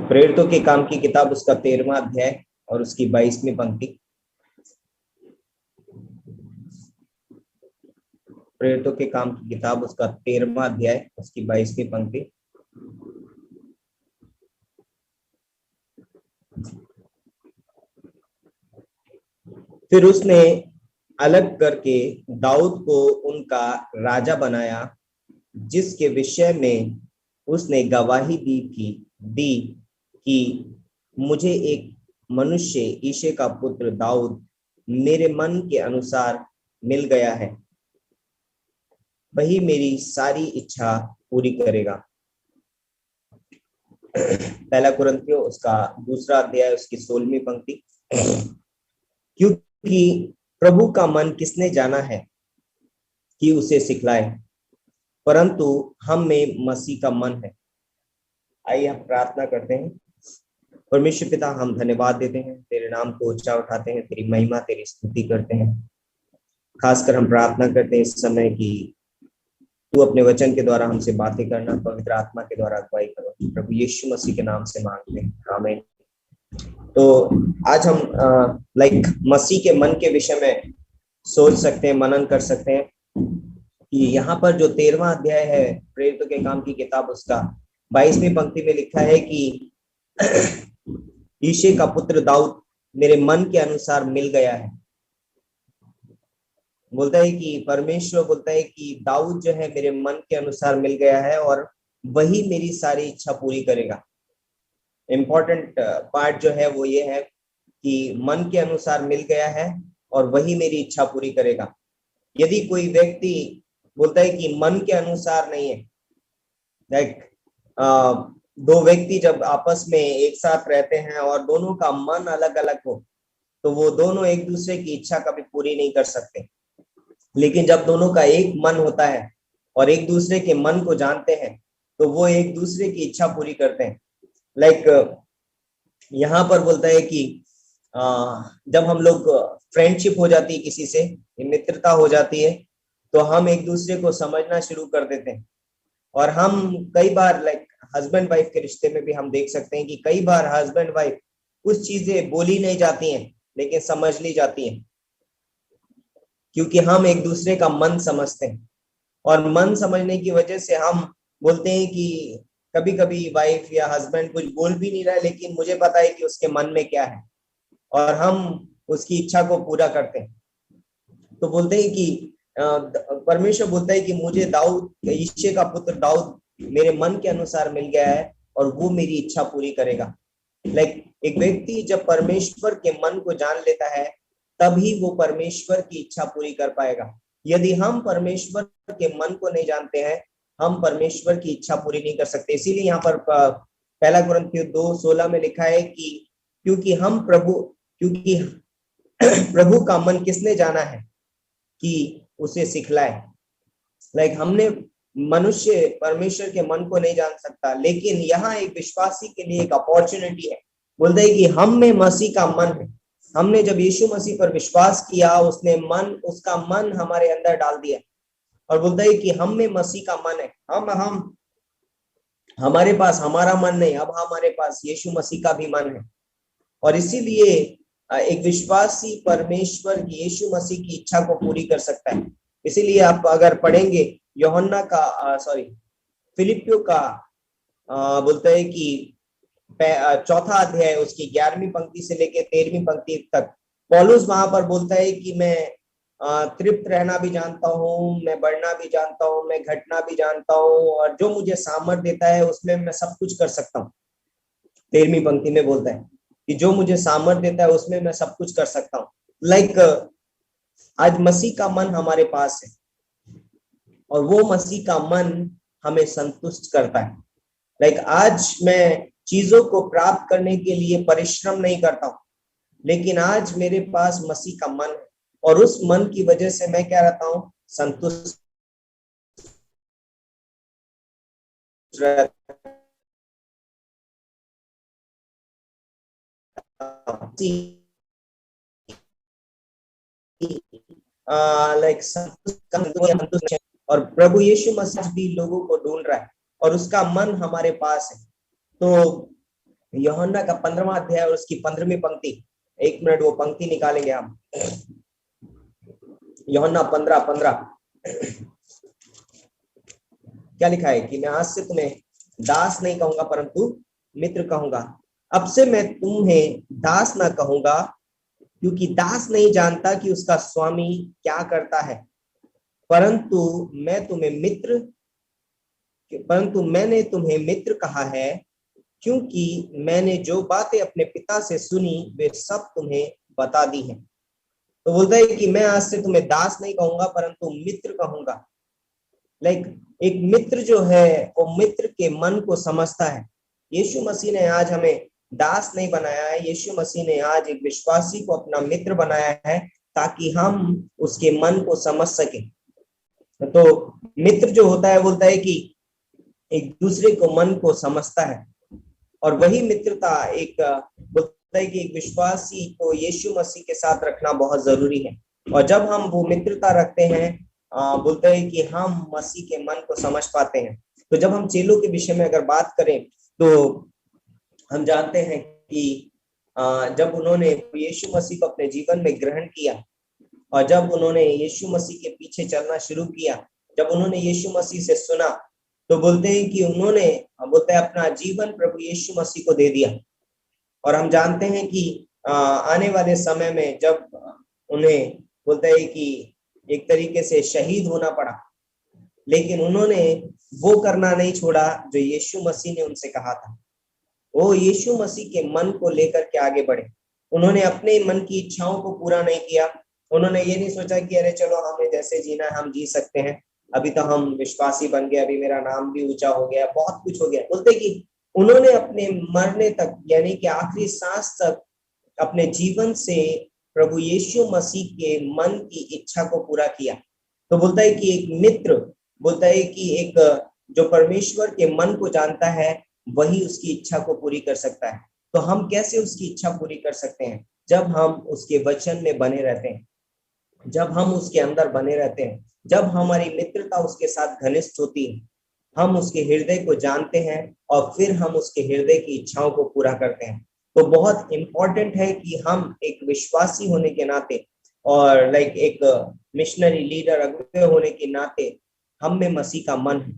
प्रेरितों के काम की किताब उसका 13वां अध्याय और उसकी 22वीं पंक्ति। प्रेरितों के काम की किताब उसका 13वां अध्याय उसकी 22वीं पंक्ति। फिर उसने अलग करके दाऊद को उनका राजा बनाया, जिसके विषय में उसने गवाही दी कि मुझे एक मनुष्य ईशे का पुत्र दाऊद मेरे मन के अनुसार मिल गया है, वही मेरी सारी इच्छा पूरी करेगा। पहला कुरिन्थियों उसका 2 अध्याय उसकी 16वीं पंक्ति। क्योंकि प्रभु का मन किसने जाना है कि उसे सिखलाए, परंतु हम में मसीह का मन है। आइए हम प्रार्थना करते हैं। परमेश्वर पिता, हम धन्यवाद देते हैं, तेरे नाम को ऊंचा उठाते हैं, तेरी महिमा तेरी स्तुति करते हैं। खासकर हम प्रार्थना करते हैं इस समय की तू अपने वचन के द्वारा हमसे बातें करना, पवित्र आत्मा के द्वारा अगुवाई करो। प्रभु यीशु मसीह के नाम से मांगते हैं, आमीन। तो आज हम मसीह के मन के विषय में सोच सकते हैं, मनन कर सकते हैं कि यहाँ पर जो 13वां अध्याय है प्रेरितों के काम की किताब उसका 22वीं पंक्ति में लिखा है कि ईशे का पुत्र दाऊद मेरे मन के अनुसार मिल गया है। बोलता है कि परमेश्वर बोलता है कि दाऊद जो है मेरे मन के अनुसार मिल गया है और वही मेरी सारी इच्छा पूरी करेगा। इम्पोर्टेंट पार्ट जो है वो ये है कि मन के अनुसार मिल गया है और वही मेरी इच्छा पूरी करेगा। यदि कोई व्यक्ति बोलता है कि मन के अनुसार नहीं है, दो व्यक्ति जब आपस में एक साथ रहते हैं और दोनों का मन अलग अलग हो तो वो दोनों एक दूसरे की इच्छा कभी पूरी नहीं कर सकते। लेकिन जब दोनों का एक मन होता है और एक दूसरे के मन को जानते हैं तो वो एक दूसरे की इच्छा पूरी करते हैं। यहाँ पर बोलता है कि जब हम लोग फ्रेंडशिप हो जाती है किसी से, मित्रता हो जाती है, तो हम एक दूसरे को समझना शुरू कर देते हैं। और हम कई बार हस्बैंड वाइफ के रिश्ते में भी हम देख सकते हैं कि कई बार हस्बैंड वाइफ कुछ चीजें बोली नहीं जाती हैं लेकिन समझ ली जाती हैं, क्योंकि हम एक दूसरे का मन समझते हैं। और मन समझने की वजह से हम बोलते हैं कि कभी कभी वाइफ या हस्बैंड कुछ बोल भी नहीं रहा है लेकिन मुझे पता है कि उसके मन में क्या है और हम उसकी इच्छा को पूरा करते हैं। तो बोलते हैं कि परमेश्वर बोलता है कि मुझे दाऊद, यिशै का पुत्र दाऊद मेरे मन के अनुसार मिल गया है और वो मेरी इच्छा पूरी करेगा। एक व्यक्ति जब परमेश्वर के मन को जान लेता है तभी वो परमेश्वर की इच्छा पूरी कर पाएगा। यदि हम परमेश्वर के मन को नहीं जानते हैं, हम परमेश्वर की इच्छा पूरी नहीं कर सकते। इसीलिए यहाँ पर पहला कुरिन्थियों 2:16 में लिखा है कि क्योंकि प्रभु का मन किसने जाना है कि उसे सिखलाए। हमने मनुष्य परमेश्वर के मन को नहीं जान सकता, लेकिन यहाँ एक विश्वासी के लिए एक अपॉर्चुनिटी है। बोलते हैं कि हम में मसीह का मन है। हमने जब यीशु मसीह पर विश्वास किया, उसका मन हमारे अंदर डाल दिया और बोलता है कि हम में मसीह का मन है। हम हमारे पास हमारा मन नहीं, अब हमारे पास यीशु मसीह का भी मन है। और इसीलिए एक विश्वासी परमेश्वर की, यीशु मसीह की इच्छा को पूरी कर सकता है। इसीलिए आप अगर पढ़ेंगे फिलिपियों का बोलता है कि 4 अध्याय उसकी 11वीं पंक्ति से लेकर 13वीं पंक्ति तक पौलुस वहां पर बोलता है कि मैं तृप्त रहना भी जानता हूँ, मैं बढ़ना भी जानता हूँ, मैं घटना भी जानता हूँ, और जो मुझे सामर्थ देता है उसमें मैं सब कुछ कर सकता हूँ। 13वीं पंक्ति में बोलता है कि जो मुझे सामर्थ देता है उसमें मैं सब कुछ कर सकता हूँ। आज मसीह का मन हमारे पास है और वो मसीह का मन हमें संतुष्ट करता है। आज मैं चीजों को प्राप्त करने के लिए परिश्रम नहीं करता हूँ, लेकिन आज मेरे पास मसीह का मन है और उस मन की वजह से मैं क्या रहता हूँ, संतुष्ट और प्रभु यीशु मसीह भी लोगों को ढूंढ रहा है और उसका मन हमारे पास है। तो यूहन्ना का 15वां अध्याय और उसकी 15वीं पंक्ति, 1 मिनट वो पंक्ति निकालेंगे हम। यूहन्ना 15:15 क्या लिखा है कि मैं आज से तुम्हें दास नहीं कहूंगा परंतु मित्र कहूंगा। अब से मैं तुम्हें दास ना कहूंगा, क्योंकि दास नहीं जानता कि उसका स्वामी क्या करता है, परंतु मैंने तुम्हें मित्र कहा है, क्योंकि मैंने जो बातें अपने पिता से सुनी वे सब तुम्हें बता दी हैं। तो बोलता है कि मैं आज से तुम्हें दास नहीं कहूंगा परंतु मित्र कहूंगा। एक मित्र जो है वो मित्र के मन को समझता है। यीशु मसीह ने आज हमें दास नहीं बनाया है, यीशु मसीह ने आज एक विश्वासी को अपना मित्र बनाया है ताकि हम उसके मन को समझ सके। तो मित्र जो होता है बोलता है कि एक दूसरे को मन को समझता है, और वही मित्रता बोलता है कि एक विश्वासी को यीशु मसीह के साथ रखना बहुत जरूरी है। और जब हम वो मित्रता रखते हैं, बोलते हैं कि हम मसीह के मन को समझ पाते हैं। तो जब हम चेलों के विषय में अगर बात करें तो हम जानते हैं कि जब उन्होंने यीशु मसीह को अपने जीवन में ग्रहण किया और जब उन्होंने यीशु मसीह के पीछे चलना शुरू किया, जब उन्होंने यीशु मसीह से सुना, तो बोलते हैं कि उन्होंने अपना जीवन प्रभु यीशु मसीह को दे दिया। और हम जानते हैं कि आने वाले समय में जब उन्हें बोलते हैं कि एक तरीके से शहीद होना पड़ा, लेकिन उन्होंने वो करना नहीं छोड़ा जो यीशु मसीह ने उनसे कहा था। वो यीशु मसीह के मन को लेकर के आगे बढ़े। उन्होंने अपने मन की इच्छाओं को पूरा नहीं किया। उन्होंने ये नहीं सोचा कि अरे चलो हमें जैसे जीना है हम जी सकते हैं, अभी तो हम विश्वासी बन गए, अभी मेरा नाम भी ऊंचा हो गया, बहुत कुछ हो गया। बोलते कि उन्होंने अपने मरने तक यानी कि आखिरी सांस तक अपने जीवन से प्रभु यीशु मसीह के मन की इच्छा को पूरा किया। तो बोलता है कि एक मित्र, बोलता है कि एक जो परमेश्वर के मन को जानता है वही उसकी इच्छा को पूरी कर सकता है। तो हम कैसे उसकी इच्छा पूरी कर सकते हैं? जब हम उसके वचन में बने रहते हैं, जब हम उसके अंदर बने रहते हैं, जब हमारी मित्रता उसके साथ घनिष्ठ होती है, हम उसके हृदय को जानते हैं और फिर हम उसके हृदय की इच्छाओं को पूरा करते हैं। तो बहुत इंपॉर्टेंट है कि हम एक विश्वासी होने के नाते और एक मिशनरी लीडर अगुवे होने के नाते हम में मसीह का मन है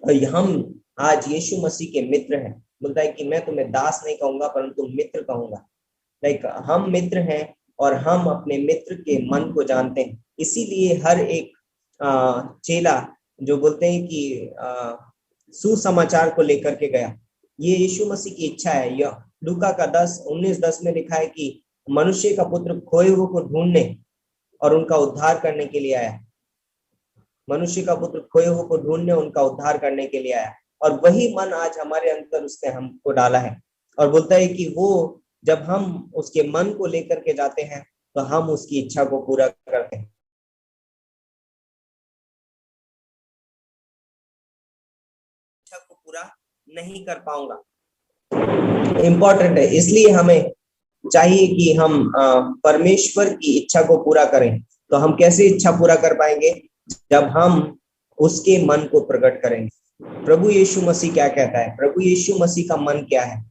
और हम आज यीशु मसीह के मित्र हैं। बोलता है कि मैं तुम्हें दास नहीं कहूंगा परंतु मित्र कहूंगा। हम मित्र हैं और हम अपने मित्र के मन को जानते हैं। इसीलिए हर एक चेला जो बोलते हैं कि सुसमाचार को लेकर के गया, ये यीशु मसीह की इच्छा है। यह लूका का 10:19-10 में लिखा है कि मनुष्य का पुत्र खोए हुए को ढूंढने और उनका उद्धार करने के लिए आया। मनुष्य का पुत्र खोए हुए को ढूंढने, उनका उद्धार करने के लिए आया। और वही मन आज हमारे अंदर उसने हमको डाला है। और बोलता है कि वो जब हम उसके मन को लेकर के जाते हैं तो हम उसकी इच्छा को पूरा करते हैं। इच्छा को पूरा नहीं कर पाऊंगा, इंपॉर्टेंट है। इसलिए हमें चाहिए कि हम परमेश्वर की इच्छा को पूरा करें। तो हम कैसे इच्छा पूरा कर पाएंगे? जब हम उसके मन को प्रकट करेंगे। प्रभु यीशु मसीह क्या कहता है, प्रभु यीशु मसीह का मन क्या है,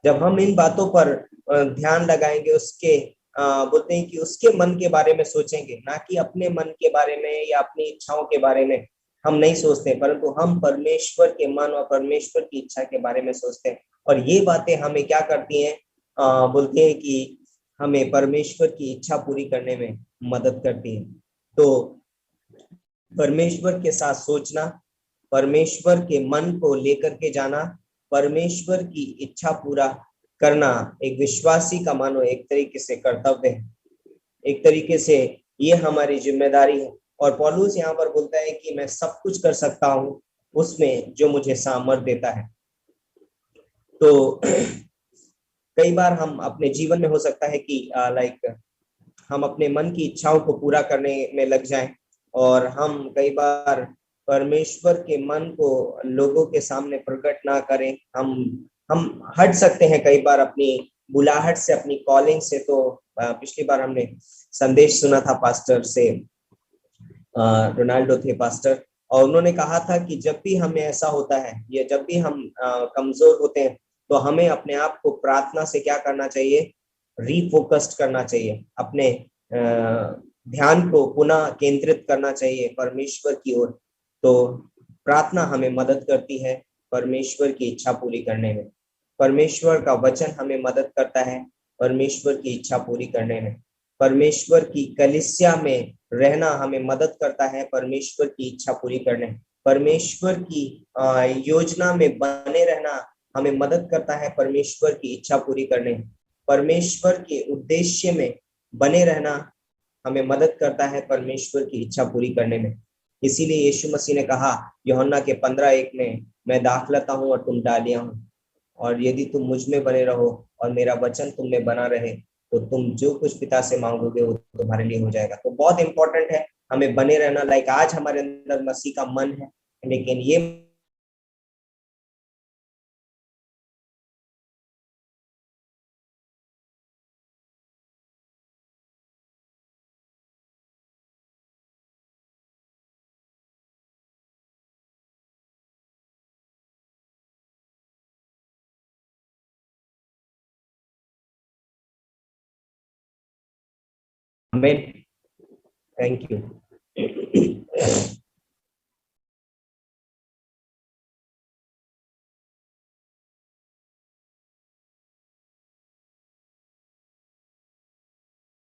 जब हम इन बातों पर ध्यान लगाएंगे, उसके बोलते हैं कि उसके मन के बारे में सोचेंगे, ना कि अपने मन के बारे में या अपनी इच्छाओं के बारे में हम नहीं सोचते, परंतु हम परमेश्वर के मन और परमेश्वर की इच्छा के बारे में सोचते हैं। और ये बातें हमें क्या करती हैं? बोलते हैं कि हमें परमेश्वर की इच्छा पूरी करने में मदद करती है। तो परमेश्वर के साथ सोचना, परमेश्वर के मन को लेकर के जाना, परमेश्वर की इच्छा पूरा करना एक विश्वासी का मानो एक तरीके से कर्तव्य है, एक तरीके से ये हमारी जिम्मेदारी है। और पौलुस यहाँ पर बोलता है कि मैं सब कुछ कर सकता हूँ उसमें जो मुझे सामर्थ्य देता है। तो कई बार हम अपने जीवन में हो सकता है कि हम अपने मन की इच्छाओं को पूरा करने में लग जाएं और हम कई बार परमेश्वर के मन को लोगों के सामने प्रकट ना करें। हम हट सकते हैं कई बार अपनी बुलाहट से, अपनी कॉलिंग से। तो पिछली बार हमने संदेश सुना था पास्टर से, रोनाल्डो थे पास्टर, और उन्होंने कहा था कि जब भी हमें ऐसा होता है या जब भी हम कमजोर होते हैं तो हमें अपने आप को प्रार्थना से क्या करना चाहिए, रीफोकस्ड करना चाहिए, अपने ध्यान को पुनः केंद्रित करना चाहिए परमेश्वर की ओर। तो प्रार्थना हमें मदद करती है परमेश्वर की इच्छा पूरी करने में। परमेश्वर का वचन हमें मदद करता है परमेश्वर की इच्छा पूरी करने में। परमेश्वर की कलीसिया में रहना हमें मदद करता है परमेश्वर की इच्छा पूरी करने में। परमेश्वर की योजना में बने रहना हमें मदद करता है परमेश्वर की इच्छा पूरी करने में। परमेश्वर के उद्देश्य में बने रहना हमें मदद करता है परमेश्वर की इच्छा पूरी करने में। इसीलिए यीशु मसीह ने कहा यूहन्ना के 15:1 में, मैं दाखलता हूँ और तुम डालियां हो, और यदि तुम मुझ में बने रहो और मेरा वचन तुम में बना रहे तो तुम जो कुछ पिता से मांगोगे वो तुम्हारे लिए हो जाएगा। तो बहुत इंपॉर्टेंट है हमें बने रहना। लाइक आज हमारे अंदर मसीह का मन है, लेकिन ये हमें, थैंक यू।